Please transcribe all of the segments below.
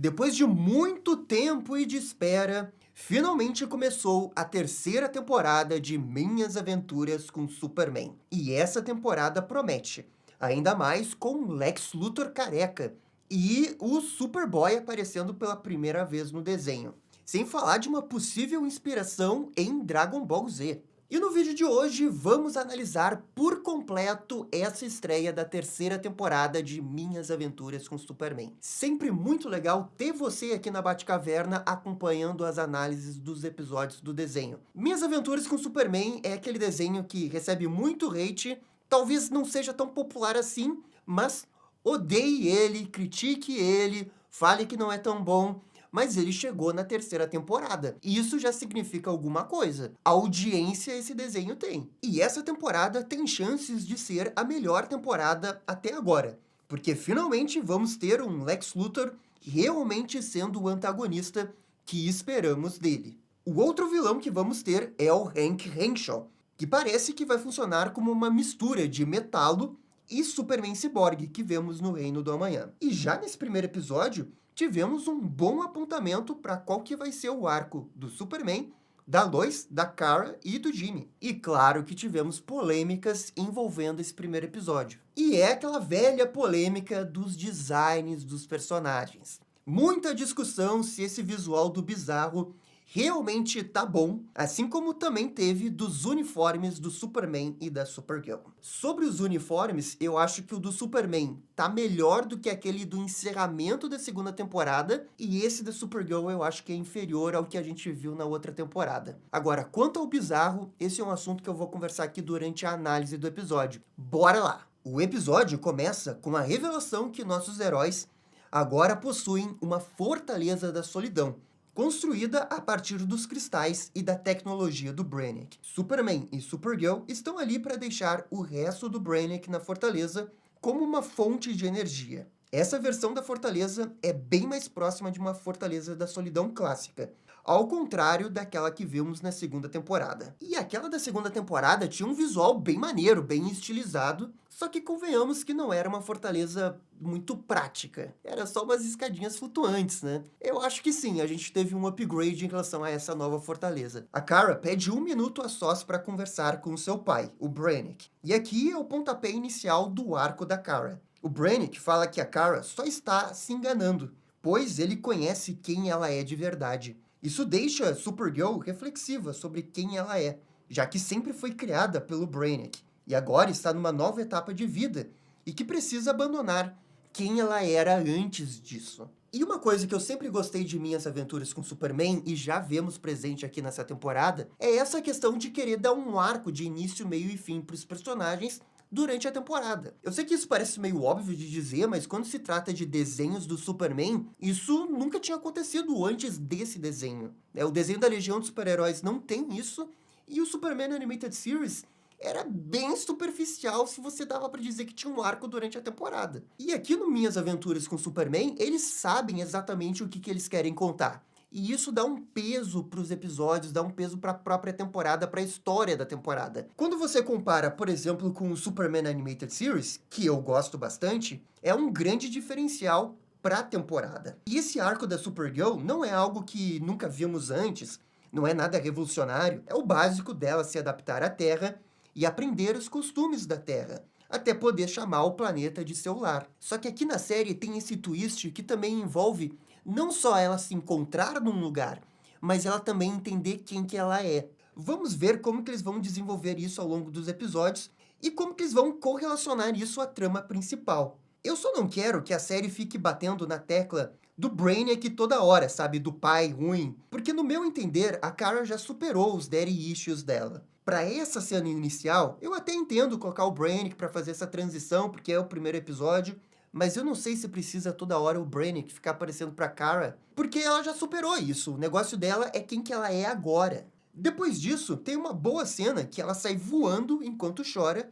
Depois de muito tempo e de espera, finalmente começou a terceira temporada de Minhas Aventuras com Superman. E essa temporada promete, ainda mais com Lex Luthor careca e o Superboy aparecendo pela primeira vez no desenho. Sem falar de uma possível inspiração em Dragon Ball Z. E no vídeo de hoje vamos analisar por completo essa estreia da terceira temporada de Minhas Aventuras com Superman. Sempre muito legal ter você aqui na Batcaverna acompanhando as análises dos episódios do desenho. Minhas Aventuras com Superman é aquele desenho que recebe muito hate, talvez não seja tão popular assim, mas odeie ele, critique ele, fale que não é tão bom, mas ele chegou na terceira temporada. E isso já significa alguma coisa. A audiência esse desenho tem. E essa temporada tem chances de ser a melhor temporada até agora. Porque finalmente vamos ter um Lex Luthor realmente sendo o antagonista que esperamos dele. O outro vilão que vamos ter é o Hank Henshaw, que parece que vai funcionar como uma mistura de Metallo e Superman Cyborg que vemos no Reino do Amanhã. E já nesse primeiro episódio, tivemos um bom apontamento para qual que vai ser o arco do Superman, da Lois, da Kara e do Jimmy. E claro que tivemos polêmicas envolvendo esse primeiro episódio. E é aquela velha polêmica dos designs dos personagens. Muita discussão se esse visual do Bizarro realmente tá bom, assim como também teve dos uniformes do Superman e da Supergirl. Sobre os uniformes, eu acho que o do Superman tá melhor do que aquele do encerramento da segunda temporada, e esse da Supergirl eu acho que é inferior ao que a gente viu na outra temporada. Agora, quanto ao Bizarro, esse é um assunto que eu vou conversar aqui durante a análise do episódio. Bora lá! O episódio começa com a revelação que nossos heróis agora possuem uma Fortaleza da Solidão, construída a partir dos cristais e da tecnologia do Brainiac. Superman e Supergirl estão ali para deixar o resto do Brainiac na fortaleza como uma fonte de energia. Essa versão da fortaleza é bem mais próxima de uma Fortaleza da Solidão clássica, ao contrário daquela que vimos na segunda temporada. E aquela da segunda temporada tinha um visual bem maneiro, bem estilizado, só que convenhamos que não era uma fortaleza muito prática. Era só umas escadinhas flutuantes, né? Eu acho que sim, a gente teve um upgrade em relação a essa nova fortaleza. A Kara pede 1 minuto a sós para conversar com seu pai, o Brainiac. E aqui é o pontapé inicial do arco da Kara. O Brainiac fala que a Kara só está se enganando, pois ele conhece quem ela é de verdade. Isso deixa Supergirl reflexiva sobre quem ela é, já que sempre foi criada pelo Brainiac, e agora está numa nova etapa de vida, e que precisa abandonar quem ela era antes disso. E uma coisa que eu sempre gostei de Minhas Aventuras com Superman, e já vemos presente aqui nessa temporada, é essa questão de querer dar um arco de início, meio e fim para os personagens durante a temporada. Eu sei que isso parece meio óbvio de dizer, mas quando se trata de desenhos do Superman, isso nunca tinha acontecido antes desse desenho. O desenho da Legião dos Super-Heróis não tem isso, e o Superman Animated Series era bem superficial se você dava pra dizer que tinha um arco durante a temporada. E aqui no Minhas Aventuras com Superman, eles sabem exatamente o que eles querem contar. E isso dá um peso para os episódios, dá um peso para a própria temporada, para a história da temporada. Quando você compara, por exemplo, com o Superman Animated Series, que eu gosto bastante, é um grande diferencial para a temporada. E esse arco da Supergirl não é algo que nunca vimos antes, não é nada revolucionário, é o básico dela se adaptar à Terra e aprender os costumes da Terra, até poder chamar o planeta de seu lar. Só que aqui na série tem esse twist que também envolve não só ela se encontrar num lugar, mas ela também entender quem que ela é. Vamos ver como que eles vão desenvolver isso ao longo dos episódios e como que eles vão correlacionar isso à trama principal. Eu só não quero que a série fique batendo na tecla do Brainiac toda hora, sabe? Do pai ruim. Porque no meu entender, a Kara já superou os daddy issues dela. Para essa cena inicial, eu até entendo colocar o Brainiac para fazer essa transição, porque é o primeiro episódio, mas eu não sei se precisa toda hora o Brainiac ficar aparecendo pra Kara, porque ela já superou isso. O negócio dela é quem que ela é agora. Depois disso, tem uma boa cena que ela sai voando enquanto chora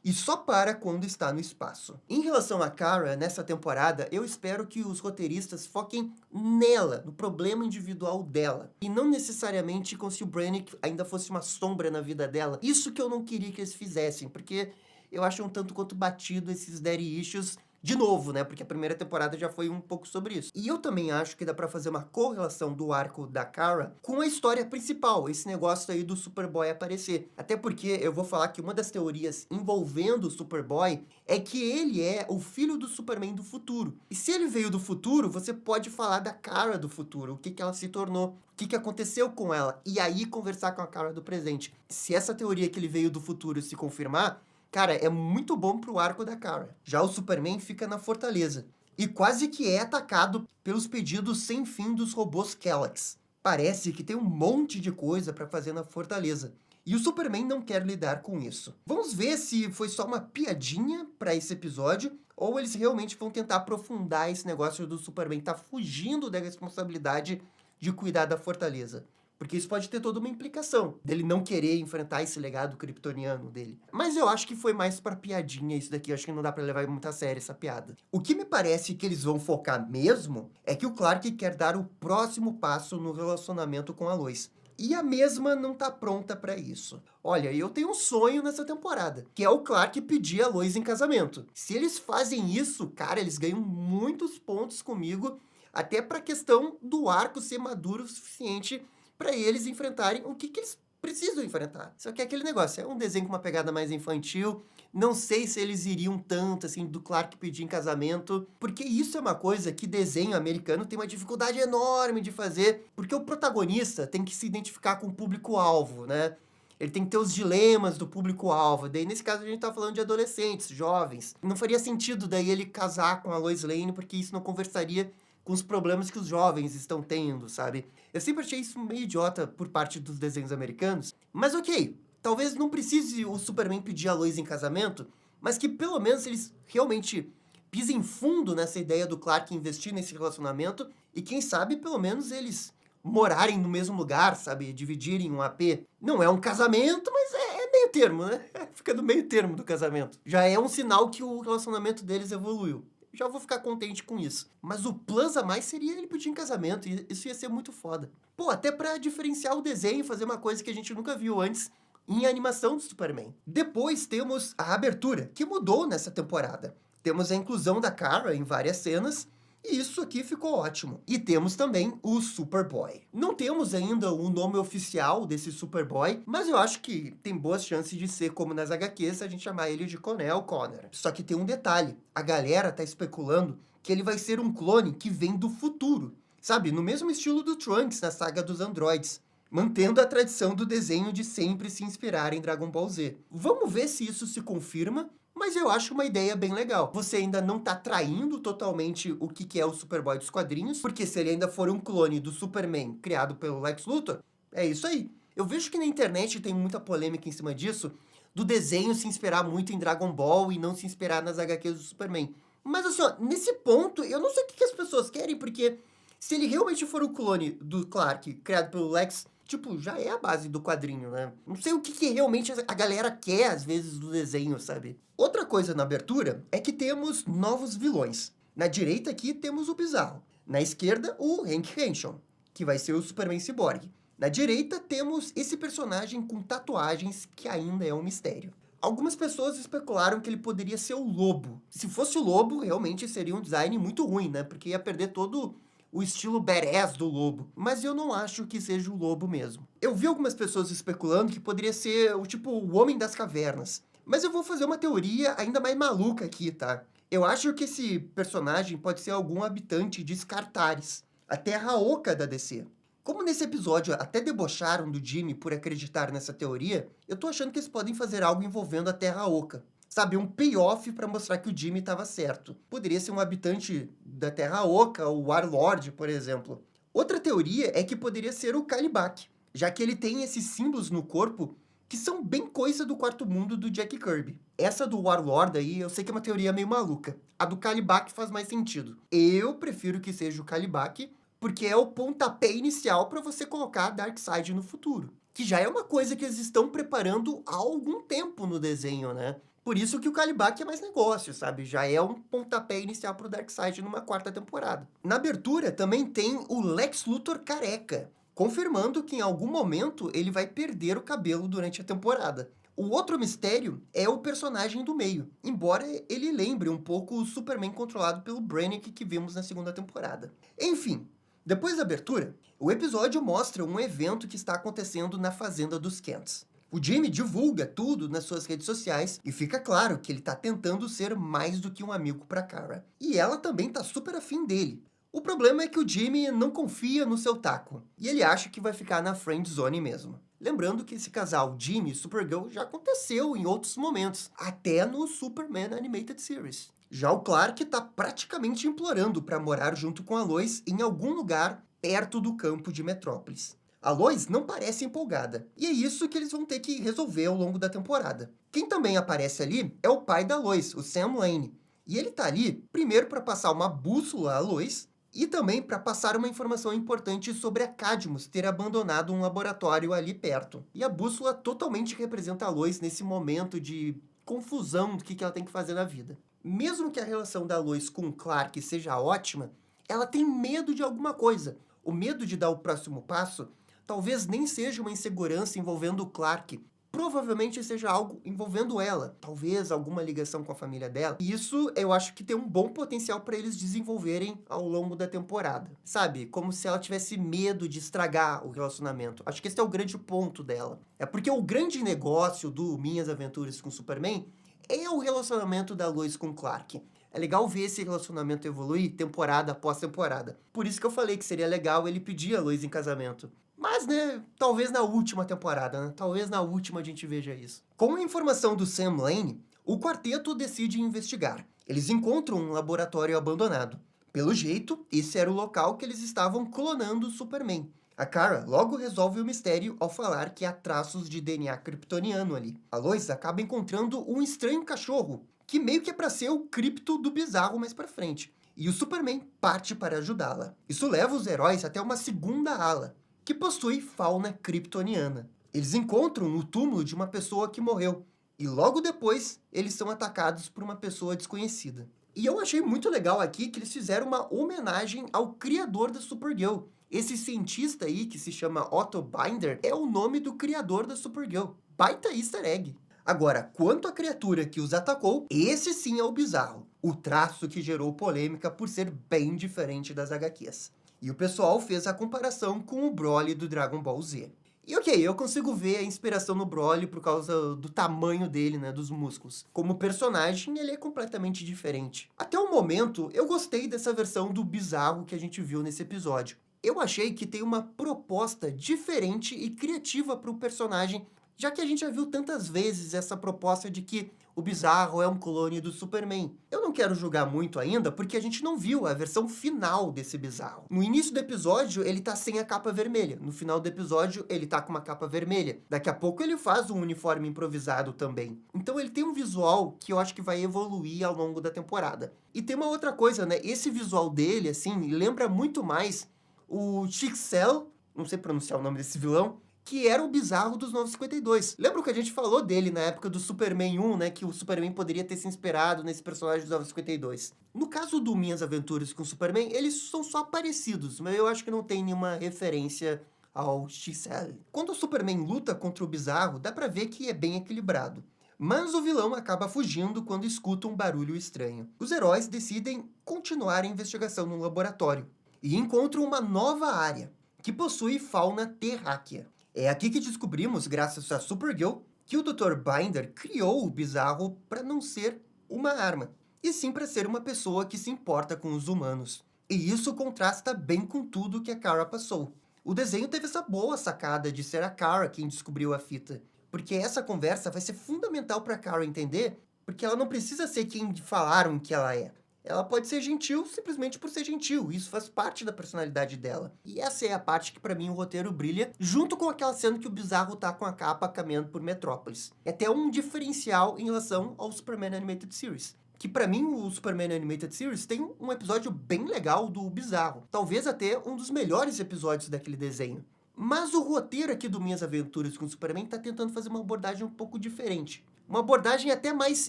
e só para quando está no espaço. Em relação a Kara, nessa temporada, eu espero que os roteiristas foquem nela, no problema individual dela, e não necessariamente como se o Brainiac ainda fosse uma sombra na vida dela. Isso que eu não queria que eles fizessem, porque eu acho um tanto quanto batido esses daddy issues de novo, né? Porque a primeira temporada já foi um pouco sobre isso. E eu também acho que dá pra fazer uma correlação do arco da Kara com a história principal, esse negócio aí do Superboy aparecer. Até porque eu vou falar que uma das teorias envolvendo o Superboy é que ele é o filho do Superman do futuro. E se ele veio do futuro, você pode falar da Kara do futuro, o que ela se tornou, o que aconteceu com ela, e aí conversar com a Kara do presente. Se essa teoria que ele veio do futuro se confirmar, cara, é muito bom pro arco da Kara. Já o Superman fica na fortaleza e quase que é atacado pelos pedidos sem fim dos robôs Kellogg's. Parece que tem um monte de coisa pra fazer na fortaleza. E o Superman não quer lidar com isso. Vamos ver se foi só uma piadinha pra esse episódio ou eles realmente vão tentar aprofundar esse negócio do Superman tá fugindo da responsabilidade de cuidar da fortaleza. Porque isso pode ter toda uma implicação dele não querer enfrentar esse legado kryptoniano dele. Mas eu acho que foi mais pra piadinha isso daqui. Eu acho que não dá pra levar muito a sério essa piada. O que me parece que eles vão focar mesmo é que o Clark quer dar o próximo passo no relacionamento com a Lois. E a mesma não tá pronta pra isso. Olha, eu tenho um sonho nessa temporada, que é o Clark pedir a Lois em casamento. Se eles fazem isso, cara, eles ganham muitos pontos comigo, até pra questão do arco ser maduro o suficiente para eles enfrentarem o que eles precisam enfrentar. Só que é aquele negócio, é um desenho com uma pegada mais infantil, não sei se eles iriam tanto, assim, do Clark pedir em casamento, porque isso é uma coisa que desenho americano tem uma dificuldade enorme de fazer, porque o protagonista tem que se identificar com o público-alvo, né? Ele tem que ter os dilemas do público-alvo. Daí, nesse caso, a gente tá falando de adolescentes, jovens. Não faria sentido daí ele casar com a Lois Lane, porque isso não conversaria com os problemas que os jovens estão tendo, sabe? Eu sempre achei isso meio idiota por parte dos desenhos americanos, mas ok, talvez não precise o Superman pedir a Lois em casamento, mas que pelo menos eles realmente pisem fundo nessa ideia do Clark investir nesse relacionamento e quem sabe pelo menos eles morarem no mesmo lugar, sabe? Dividirem um AP. Não é um casamento, mas é meio termo, né? Fica no meio termo do casamento. Já é um sinal que o relacionamento deles evoluiu. Já vou ficar contente com isso. Mas o plus a mais seria ele pedir em casamento, e isso ia ser muito foda. Pô, até pra diferenciar o desenho e fazer uma coisa que a gente nunca viu antes em animação do Superman. Depois temos a abertura, que mudou nessa temporada. Temos a inclusão da Kara em várias cenas, e isso aqui ficou ótimo. E temos também o Superboy. Não temos ainda o nome oficial desse Superboy, mas eu acho que tem boas chances de ser como nas HQs se a gente chamar ele de Kal-El Connor. Só que tem um detalhe, a galera tá especulando que ele vai ser um clone que vem do futuro. Sabe, no mesmo estilo do Trunks na saga dos androides, mantendo a tradição do desenho de sempre se inspirar em Dragon Ball Z. Vamos ver se isso se confirma, mas eu acho uma ideia bem legal. Você ainda não tá traindo totalmente o que é o Superboy dos quadrinhos, porque se ele ainda for um clone do Superman criado pelo Lex Luthor, é isso aí. Eu vejo que na internet tem muita polêmica em cima disso, do desenho se inspirar muito em Dragon Ball e não se inspirar nas HQs do Superman. Mas assim, ó, nesse ponto, eu não sei o que as pessoas querem, porque se ele realmente for o clone do Clark criado pelo Lex, tipo, já é a base do quadrinho, né? Não sei o que realmente a galera quer, às vezes, do desenho, sabe? Outra coisa na abertura é que temos novos vilões. Na direita aqui temos o Bizarro. Na esquerda, o Hank Henshaw, que vai ser o Superman Cyborg. Na direita temos esse personagem com tatuagens que ainda é um mistério. Algumas pessoas especularam que ele poderia ser o Lobo. Se fosse o Lobo, realmente seria um design muito ruim, né? Porque ia perder todo o estilo badass do Lobo, mas eu não acho que seja o Lobo mesmo. Eu vi algumas pessoas especulando que poderia ser o Homem das Cavernas, mas eu vou fazer uma teoria ainda mais maluca aqui, tá? Eu acho que esse personagem pode ser algum habitante de Skartaris, a Terra Oca da DC. Como nesse episódio até debocharam do Jimmy por acreditar nessa teoria, eu tô achando que eles podem fazer algo envolvendo a Terra Oca. Sabe, um payoff para mostrar que o Jimmy estava certo. Poderia ser um habitante da Terra Oca, o Warlord, por exemplo. Outra teoria é que poderia ser o Kalibak, já que ele tem esses símbolos no corpo que são bem coisa do Quarto Mundo do Jack Kirby. Essa do Warlord aí, eu sei que é uma teoria meio maluca. A do Kalibak faz mais sentido. Eu prefiro que seja o Kalibak, porque é o pontapé inicial para você colocar a Darkseid no futuro. Que já é uma coisa que eles estão preparando há algum tempo no desenho, né? Por isso que o Kalibak é mais negócio, sabe? Já é um pontapé inicial pro Darkseid numa quarta temporada. Na abertura também tem o Lex Luthor careca, confirmando que em algum momento ele vai perder o cabelo durante a temporada. O outro mistério é o personagem do meio, embora ele lembre um pouco o Superman controlado pelo Brainiac que vimos na segunda temporada. Enfim, depois da abertura, o episódio mostra um evento que está acontecendo na fazenda dos Kents. O Jimmy divulga tudo nas suas redes sociais e fica claro que ele está tentando ser mais do que um amigo para Kara. E ela também está super afim dele. O problema é que o Jimmy não confia no seu taco, e ele acha que vai ficar na friend zone mesmo. Lembrando que esse casal Jimmy e Supergirl já aconteceu em outros momentos, até no Superman Animated Series. Já o Clark está praticamente implorando para morar junto com a Lois em algum lugar perto do campo de Metrópolis. A Lois não parece empolgada, e é isso que eles vão ter que resolver ao longo da temporada. Quem também aparece ali é o pai da Lois, o Sam Lane, e ele está ali primeiro para passar uma bússola à Lois, e também para passar uma informação importante sobre a Cadmus ter abandonado um laboratório ali perto. E a bússola totalmente representa a Lois nesse momento de confusão do que ela tem que fazer na vida. Mesmo que a relação da Lois com o Clark seja ótima, ela tem medo de alguma coisa. O medo de dar o próximo passo talvez nem seja uma insegurança envolvendo o Clark, provavelmente seja algo envolvendo ela, talvez alguma ligação com a família dela. E isso eu acho que tem um bom potencial para eles desenvolverem ao longo da temporada. Sabe, como se ela tivesse medo de estragar o relacionamento. Acho que esse é o grande ponto dela. É porque o grande negócio do Minhas Aventuras com Superman é o relacionamento da Lois com Clark. É legal ver esse relacionamento evoluir temporada após temporada. Por isso que eu falei que seria legal ele pedir a Lois em casamento. Mas, né, talvez na última temporada, né? Talvez na última a gente veja isso. Com a informação do Sam Lane, o quarteto decide investigar. Eles encontram um laboratório abandonado. Pelo jeito, esse era o local que eles estavam clonando o Superman. A Kara logo resolve o mistério ao falar que há traços de DNA kryptoniano ali. A Lois acaba encontrando um estranho cachorro, que meio que é para ser o cripto do Bizarro mais pra frente. E o Superman parte para ajudá-la. Isso leva os heróis até uma segunda ala, que possui fauna kryptoniana. Eles encontram o túmulo de uma pessoa que morreu, e logo depois eles são atacados por uma pessoa desconhecida. E eu achei muito legal aqui que eles fizeram uma homenagem ao criador da Supergirl. Esse cientista aí, que se chama Otto Binder, é o nome do criador da Supergirl. Baita easter egg. Agora, quanto à criatura que os atacou, esse sim é o Bizarro. O traço que gerou polêmica por ser bem diferente das HQs. E o pessoal fez a comparação com o Broly do Dragon Ball Z. E ok, eu consigo ver a inspiração no Broly por causa do tamanho dele, né, dos músculos. Como personagem, ele é completamente diferente. Até o momento, eu gostei dessa versão do Bizarro que a gente viu nesse episódio. Eu achei que tem uma proposta diferente e criativa para o personagem, já que a gente já viu tantas vezes essa proposta de que o Bizarro é um clone do Superman. Eu não quero julgar muito ainda, porque a gente não viu a versão final desse Bizarro. No início do episódio, ele tá sem a capa vermelha. No final do episódio, ele tá com uma capa vermelha. Daqui a pouco ele faz um uniforme improvisado também. Então ele tem um visual que eu acho que vai evoluir ao longo da temporada. E tem uma outra coisa, né? Esse visual dele, assim, lembra muito mais o Chixel, não sei pronunciar o nome desse vilão, que era o Bizarro dos 952. Lembra que a gente falou dele na época do Superman 1, né? Que o Superman poderia ter se inspirado nesse personagem dos 952. No caso do Minhas Aventuras com o Superman, eles são só parecidos, mas eu acho que não tem nenhuma referência ao XL. Quando o Superman luta contra o Bizarro, dá pra ver que é bem equilibrado. Mas o vilão acaba fugindo quando escuta um barulho estranho. Os heróis decidem continuar a investigação no laboratório e encontram uma nova área, que possui fauna terráquea. É aqui que descobrimos, graças a Supergirl, que o Dr. Binder criou o Bizarro para não ser uma arma, e sim para ser uma pessoa que se importa com os humanos. E isso contrasta bem com tudo que a Kara passou. O desenho teve essa boa sacada de ser a Kara quem descobriu a fita, porque essa conversa vai ser fundamental para a Kara entender, porque ela não precisa ser quem falaram que ela é. Ela pode ser gentil simplesmente por ser gentil. Isso faz parte da personalidade dela. E essa é a parte que, pra mim, o roteiro brilha, junto com aquela cena que o Bizarro tá com a capa caminhando por Metrópolis. É até um diferencial em relação ao Superman Animated Series. Que, pra mim, o Superman Animated Series tem um episódio bem legal do Bizarro. Talvez até um dos melhores episódios daquele desenho. Mas o roteiro aqui do Minhas Aventuras com o Superman tá tentando fazer uma abordagem um pouco diferente. Uma abordagem até mais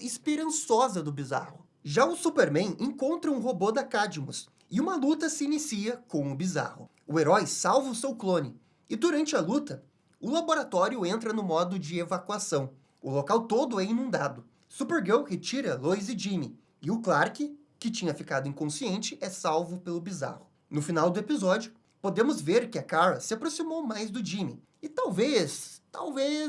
esperançosa do Bizarro. Já o Superman encontra um robô da Cadmus, e uma luta se inicia com o Bizarro. O herói salva o seu clone, e durante a luta, o laboratório entra no modo de evacuação. O local todo é inundado. Supergirl retira Lois e Jimmy, e o Clark, que tinha ficado inconsciente, é salvo pelo Bizarro. No final do episódio, podemos ver que a Kara se aproximou mais do Jimmy, e talvez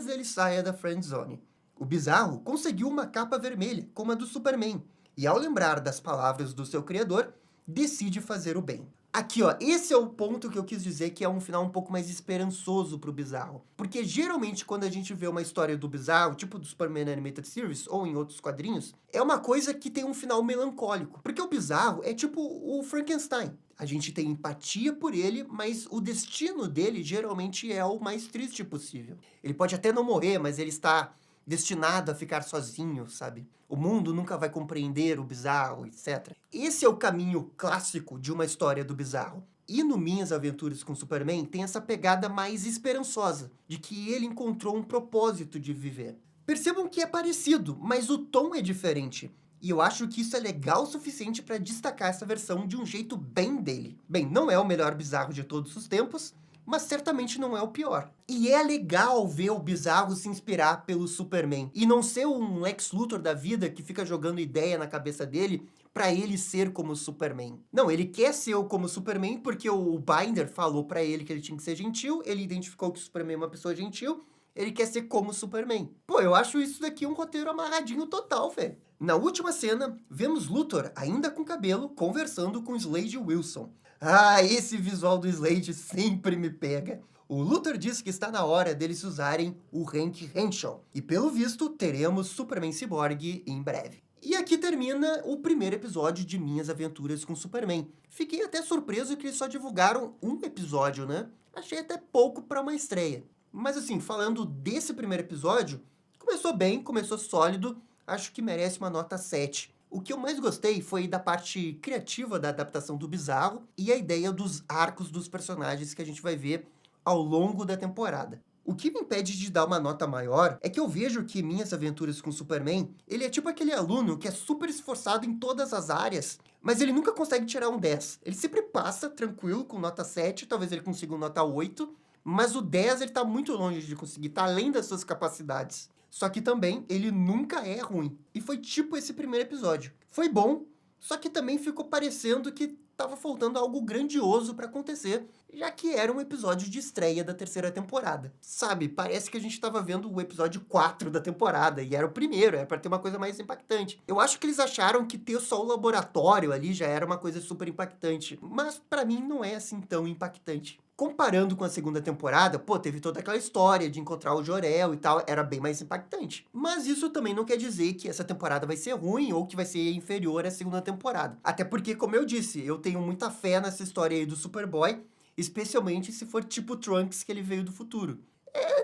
ele saia da friendzone. O Bizarro conseguiu uma capa vermelha, como a do Superman, e ao lembrar das palavras do seu criador, decide fazer o bem. Aqui, ó, esse é o ponto que eu quis dizer que é um final um pouco mais esperançoso pro Bizarro. Porque geralmente quando a gente vê uma história do Bizarro, tipo do Superman Animated Series ou em outros quadrinhos, é uma coisa que tem um final melancólico. Porque o Bizarro é tipo o Frankenstein. A gente tem empatia por ele, mas o destino dele geralmente é o mais triste possível. Ele pode até não morrer, mas ele está destinado a ficar sozinho, sabe? O mundo nunca vai compreender o Bizarro, etc. Esse é o caminho clássico de uma história do Bizarro. E no Minhas Aventuras com Superman tem essa pegada mais esperançosa, de que ele encontrou um propósito de viver. Percebam que é parecido, mas o tom é diferente. E eu acho que isso é legal o suficiente para destacar essa versão de um jeito bem dele. Bem, não é o melhor Bizarro de todos os tempos, mas certamente não é o pior. E é legal ver o Bizarro se inspirar pelo Superman, e não ser um Lex Luthor da vida que fica jogando ideia na cabeça dele pra ele ser como o Superman. Não, ele quer ser como o Superman porque o Binder falou pra ele que ele tinha que ser gentil, ele identificou que o Superman é uma pessoa gentil, ele quer ser como o Superman. Pô, eu acho isso daqui um roteiro amarradinho total, velho. Na última cena, vemos Luthor, ainda com cabelo, conversando com Slade Wilson. Ah, esse visual do Slade sempre me pega. O Luthor diz que está na hora deles usarem o Hank Henshaw. E pelo visto, teremos Superman Cyborg em breve. E aqui termina o primeiro episódio de Minhas Aventuras com Superman. Fiquei até surpreso que eles só divulgaram um episódio, né? Achei até pouco para uma estreia. Mas assim, falando desse primeiro episódio, começou bem, começou sólido, acho que merece uma nota 7. O que eu mais gostei foi da parte criativa da adaptação do Bizarro e a ideia dos arcos dos personagens que a gente vai ver ao longo da temporada. O que me impede de dar uma nota maior é que eu vejo que Minhas Aventuras com Superman, ele é tipo aquele aluno que é super esforçado em todas as áreas, mas ele nunca consegue tirar um 10. Ele sempre passa tranquilo com nota 7, talvez ele consiga um nota 8, mas o 10 ele tá muito longe de conseguir, tá além das suas capacidades. Só que também ele nunca é ruim. E foi tipo esse primeiro episódio. Foi bom, só que também ficou parecendo que tava faltando algo grandioso pra acontecer, já que era um episódio de estreia da terceira temporada. Sabe, parece que a gente tava vendo o episódio 4 da temporada, e era o primeiro, era pra ter uma coisa mais impactante. Eu acho que eles acharam que ter só o laboratório ali já era uma coisa super impactante, mas pra mim não é assim tão impactante. Comparando com a segunda temporada, pô, teve toda aquela história de encontrar o Jor-El e tal, era bem mais impactante. Mas isso também não quer dizer que essa temporada vai ser ruim ou que vai ser inferior à segunda temporada. Até porque, como eu disse, eu tenho muita fé nessa história aí do Superboy, especialmente se for tipo Trunks, que ele veio do futuro.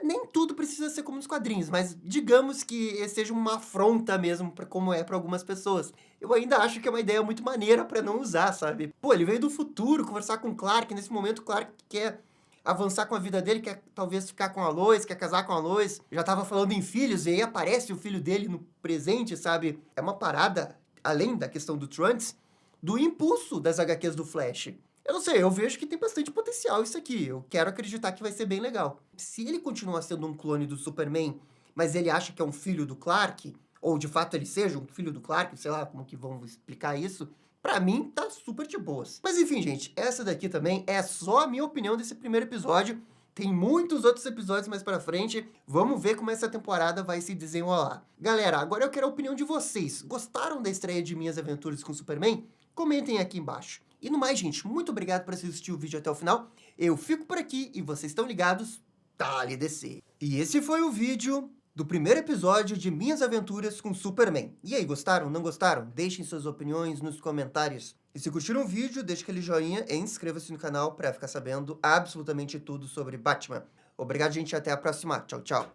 Nem tudo precisa ser como nos quadrinhos, mas digamos que seja uma afronta mesmo, pra como é para algumas pessoas. Eu ainda acho que é uma ideia muito maneira para não usar, sabe? Pô, ele veio do futuro conversar com o Clark, nesse momento o Clark quer avançar com a vida dele, quer talvez ficar com a Lois, quer casar com a Lois, já tava falando em filhos, e aí aparece o filho dele no presente, sabe? É uma parada, além da questão do Trunks, do impulso das HQs do Flash. Eu não sei, eu vejo que tem bastante potencial isso aqui. Eu quero acreditar que vai ser bem legal. Se ele continuar sendo um clone do Superman, mas ele acha que é um filho do Clark, ou de fato ele seja um filho do Clark, sei lá como que vão explicar isso, pra mim tá super de boas. Mas enfim, gente, essa daqui também é só a minha opinião desse primeiro episódio. Tem muitos outros episódios mais pra frente. Vamos ver como essa temporada vai se desenrolar. Galera, agora eu quero a opinião de vocês. Gostaram da estreia de Minhas Aventuras com Superman? Comentem aqui embaixo. E no mais, gente, muito obrigado por assistir o vídeo até o final. Eu fico por aqui e vocês estão ligados, Dale DC. E esse foi o vídeo do primeiro episódio de Minhas Aventuras com Superman. E aí, gostaram? Não gostaram? Deixem suas opiniões nos comentários. E se curtiram o vídeo, deixe aquele joinha e inscreva-se no canal para ficar sabendo absolutamente tudo sobre Batman. Obrigado, gente, até a próxima. Tchau, tchau.